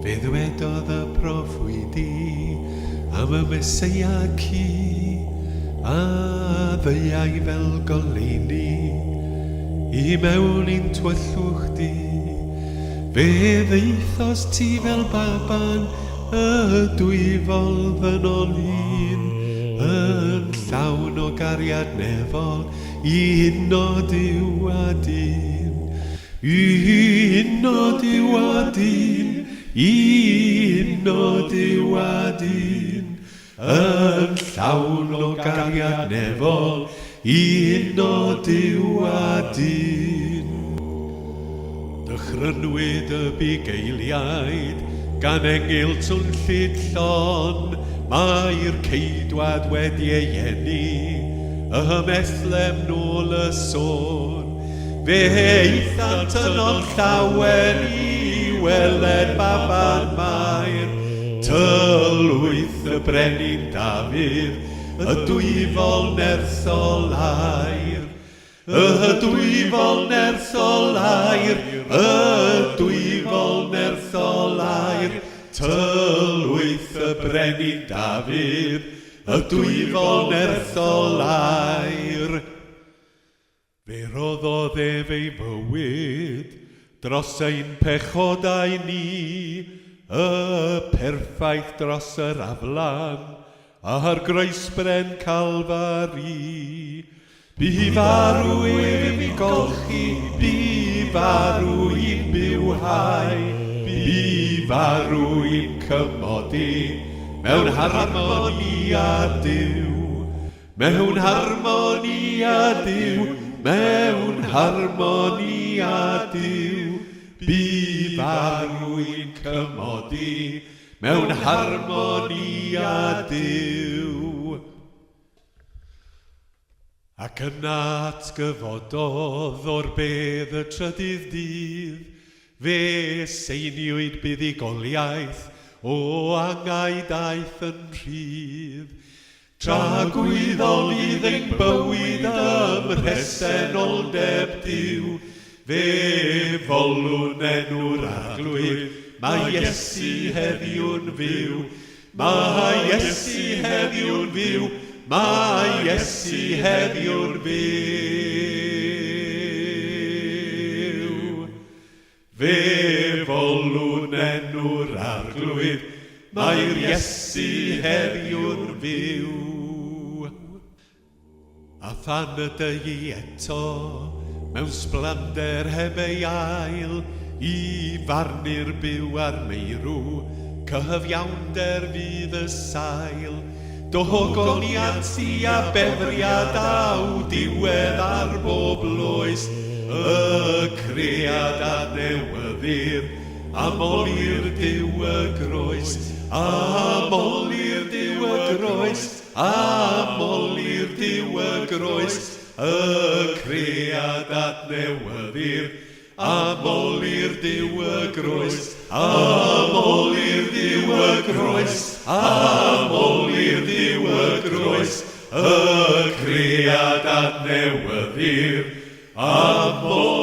Fe ddwedodd y proffwydi am y Meseia ci a ddeiau fel goleuni i mewn i'n tywyllwch di. Fe ddeithos ti fel baban y dwyfol ddynolun yn llawn o gariad nefol i hynod yw a dyn. I hynod yw a dyn, i hynod yw a dyn, yn llawn o gariad nefol i hynod yw a dyn. Dychrynwyd y bugeiliaid gan engil Twnnllyd Llon, mae'r ceidwad wedi ei eni, ymellem nôl y sôn. Fe eithant yn o'n llawen i weled baban Mair, tylwyth y brenin Dafydd, y dwyfol nerthol air. Y dwyfol nerthol air, y dwyfol nerthol air, tylwyth y brenin Dafydd, y dwyfol nerthol air. Fe roddodd ef ei fywyd dros ein pechodau ni, y perffaith dros yr aflan a'r groesbren Calfari. Bu farw ef i golchi, bu farw i'n bywhau, bu farw i'n cymodi mewn harmonia Duw, mewn harmonia Duw, mewn harmonia Duw. Bu farw i'n cymodi mewn harmonia Duw. Ac yna atgyfododd o'r bedd y trydydd dydd, fe seiniwyd buddugoliaeth o angau daeth yn rhydd. Tra gwyddolid ein bywyd ym mhresenoldeb Duw, fe folwn enw'r arglwydd, mae Iesu heddiw'n fyw, mae Iesu heddiw'n fyw, mae Iesu heddiw'n fyw. Fe folwn enw'r arglwydd, mae'r Iesu heddiw'n fyw. A than y dei eto, mewn sblander heb ei ail, i farnu'r byw ar meirw, cyhyfiawnder fydd y sail. Dogoniansi a befriad aw diwedd ar bob loes, y cread a newyddir, amoli'r Duw y groes, amoli'r Duw y groes, amoli'r Duw y groes, y cread a newyddir, amoli'r Duw y groes, amoli'r Duw y groes, amoli'r Duw y groes, y cread a newyddir, amoli'r